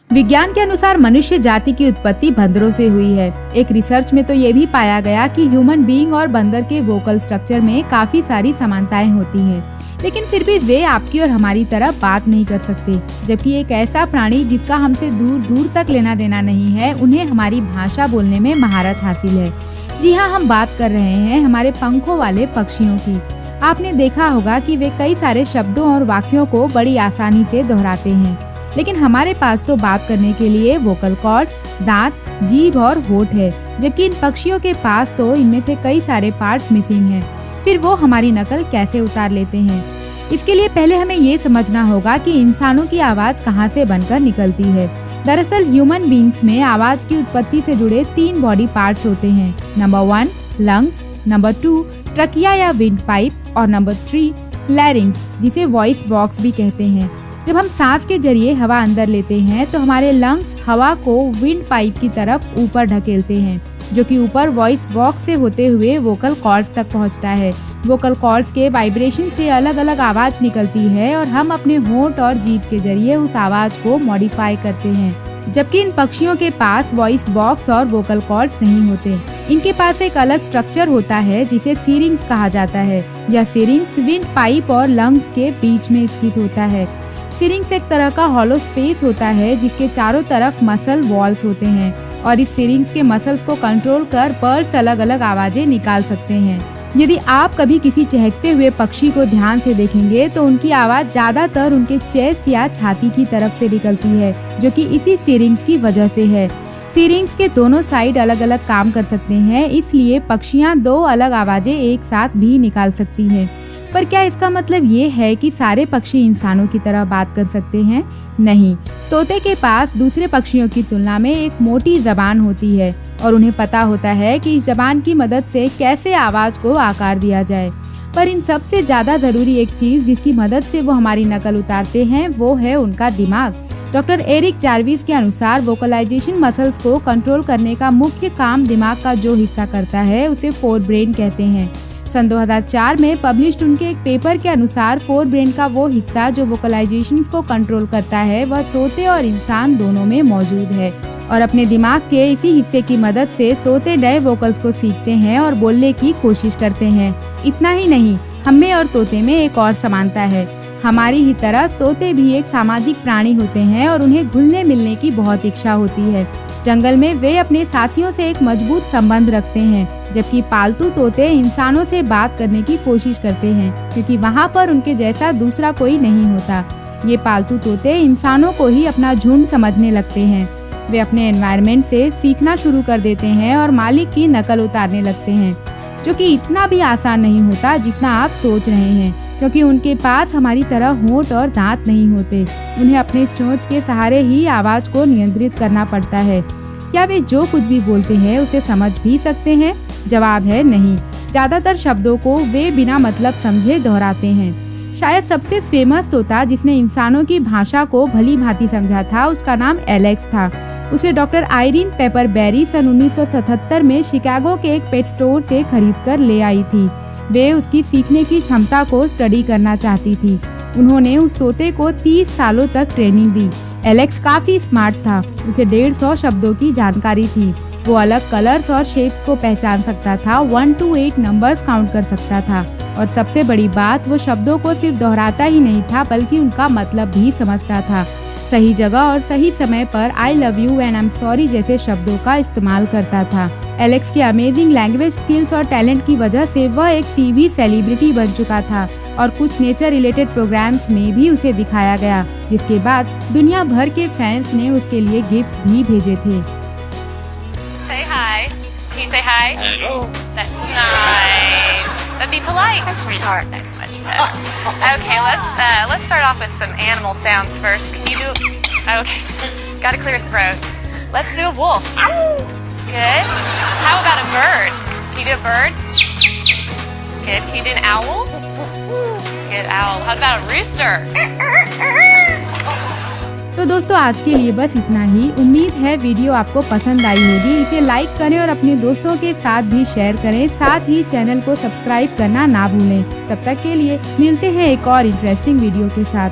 विज्ञान के अनुसार मनुष्य जाति की उत्पत्ति बंदरों से हुई है। एक रिसर्च में तो ये भी पाया गया कि ह्यूमन बीइंग और बंदर के वोकल स्ट्रक्चर में काफी सारी समानताएं होती हैं, लेकिन फिर भी वे आपकी और हमारी तरह बात नहीं कर सकते। जबकि एक ऐसा प्राणी जिसका हमसे दूर दूर तक लेना देना नहीं है, उन्हें हमारी भाषा बोलने में महारत हासिल है। जी हाँ, हम बात कर रहे हैं हमारे पंखों वाले पक्षियों की। आपने देखा होगा कि वे कई सारे शब्दों और वाक्यों को बड़ी आसानी से दोहराते हैं, लेकिन हमारे पास तो बात करने के लिए वोकल कॉर्ड्स, दांत, जीभ और होठ है, जबकि इन पक्षियों के पास तो इनमें से कई सारे पार्ट्स मिसिंग हैं। फिर वो हमारी नकल कैसे उतार लेते हैं? इसके लिए पहले हमें ये समझना होगा कि इंसानों की आवाज कहाँ से बनकर निकलती है। दरअसल ह्यूमन बीइंग्स में आवाज की उत्पत्ति से जुड़े 3 बॉडी पार्ट्स होते हैं। नंबर 1 लंग्स, नंबर 2 ट्रकिया या विंड पाइप और नंबर 3 लैरिंग्स, जिसे वॉइस बॉक्स भी कहते हैं। जब हम सांस के जरिए हवा अंदर लेते हैं तो हमारे लंग्स हवा को विंड पाइप की तरफ ऊपर ढकेलते हैं, जो कि ऊपर वॉइस बॉक्स से होते हुए वोकल कॉर्ड्स तक पहुंचता है। वोकल कॉर्ड्स के वाइब्रेशन से अलग अलग आवाज निकलती है और हम अपने होंठ और जीभ के जरिए उस आवाज को मॉडिफाई करते हैं। जबकि इन पक्षियों के पास वॉइस बॉक्स और वोकल कॉर्ड्स नहीं होते। इनके पास एक अलग स्ट्रक्चर होता है जिसे सीरिंग्स कहा जाता है। यह सीरिंग्स विंड पाइप और लंग्स के बीच में स्थित होता है। सीरिंग्स एक तरह का हॉलो स्पेस होता है जिसके चारों तरफ मसल वॉल्स होते हैं, और इस सीरिंग्स के मसल्स को कंट्रोल कर बर्ड्स अलग अलग आवाजें निकाल सकते हैं। यदि आप कभी किसी चहकते हुए पक्षी को ध्यान से देखेंगे तो उनकी आवाज ज्यादातर उनके चेस्ट या छाती की तरफ से निकलती है, जो कि इसी सीरिंग्स की वजह से है। सीरिंग्स के दोनों साइड अलग अलग काम कर सकते हैं, इसलिए पक्षियां 2 अलग आवाजें एक साथ भी निकाल सकती हैं। पर क्या इसका मतलब ये है कि सारे पक्षी इंसानों की तरह बात कर सकते हैं? नहीं। तोते के पास दूसरे पक्षियों की तुलना में एक मोटी जबान होती है और उन्हें पता होता है कि इस जबान की मदद से कैसे आवाज को आकार दिया जाए। पर इन सबसे ज्यादा जरूरी एक चीज जिसकी मदद से वो हमारी नकल उतारते हैं, वो है उनका दिमाग। डॉक्टर एरिक जार्विस के अनुसार वोकलाइजेशन मसल्स को कंट्रोल करने का मुख्य काम दिमाग का जो हिस्सा करता है उसे फोर ब्रेन कहते हैं। सन 2004 में पब्लिश्ड उनके एक पेपर के अनुसार फोर ब्रेन का वो हिस्सा जो वोकलाइजेशंस को कंट्रोल करता है वह तोते और इंसान दोनों में मौजूद है, और अपने दिमाग के इसी हिस्से की मदद से तोते नए वोकल्स को सीखते हैं और बोलने की कोशिश करते हैं। इतना ही नहीं, हमें और तोते में एक और समानता है। हमारी ही तरह तोते भी एक सामाजिक प्राणी होते हैं और उन्हें घुलने मिलने की बहुत इच्छा होती है। जंगल में वे अपने साथियों से एक मजबूत संबंध रखते हैं, जबकि पालतू तोते इंसानों से बात करने की कोशिश करते हैं, क्योंकि वहाँ पर उनके जैसा दूसरा कोई नहीं होता। ये पालतू तोते इंसानों को ही अपना झुंड समझने लगते हैं। वे अपने एनवायरनमेंट से सीखना शुरू कर देते हैं और मालिक की नकल उतारने लगते हैं, जो कि इतना भी आसान नहीं होता जितना आप सोच रहे हैं, क्योंकि उनके पास हमारी तरह होंठ और दांत नहीं होते। उन्हें अपने चोंच के सहारे ही आवाज को नियंत्रित करना पड़ता है। क्या वे जो कुछ भी बोलते हैं उसे समझ भी सकते हैं? जवाब है नहीं। ज्यादातर शब्दों को वे बिना मतलब समझे दोहराते हैं। शायद सबसे फेमस तोता जिसने इंसानों की भाषा को भली भांति समझा था, उसका नाम एलेक्स था। उसे डॉक्टर आयरीन पेपर बेरी सन 1977 में शिकागो के एक पेट स्टोर से खरीद कर ले आई थी। वे उसकी सीखने की क्षमता को स्टडी करना चाहती थी। उन्होंने उस तोते को 30 सालों तक ट्रेनिंग दी। एलेक्स काफी स्मार्ट था। उसे 150 शब्दों की जानकारी थी। वो अलग कलर्स और शेप्स को पहचान सकता था, 1 to 8 नंबर्स काउंट कर सकता था, और सबसे बड़ी बात, वो शब्दों को सिर्फ दोहराता ही नहीं था बल्कि उनका मतलब भी समझता था। सही जगह और सही समय पर I love you and I am sorry जैसे शब्दों का इस्तेमाल करता था। एलेक्स की अमेजिंग लैंग्वेज स्किल्स और टैलेंट की वजह से वह एक टीवी सेलिब्रिटी बन चुका था, और कुछ नेचर रिलेटेड प्रोग्राम्स में भी उसे दिखाया गया, जिसके बाद दुनिया भर के फैंस ने उसके लिए गिफ्ट्स भी भेजे थे। Say hi. Can you say hi? Hello. That's nice. But be polite. That's sweetheart. That's much better. Okay, let's start off with some animal sounds first. Can you do? Okay, got to clear your throat. Let's do a wolf. Good. How about a bird? Can you do a bird? Good. Can you do an owl? Good owl. How about a rooster? तो दोस्तों, आज के लिए बस इतना ही। उम्मीद है video आपको पसंद आई होगी। इसे लाइक करें और अपने दोस्तों के साथ भी शेयर करें। साथ ही चैनल को सब्सक्राइब करना ना भूलें। तब तक के लिए मिलते हैं एक और इंटरेस्टिंग वीडियो के साथ।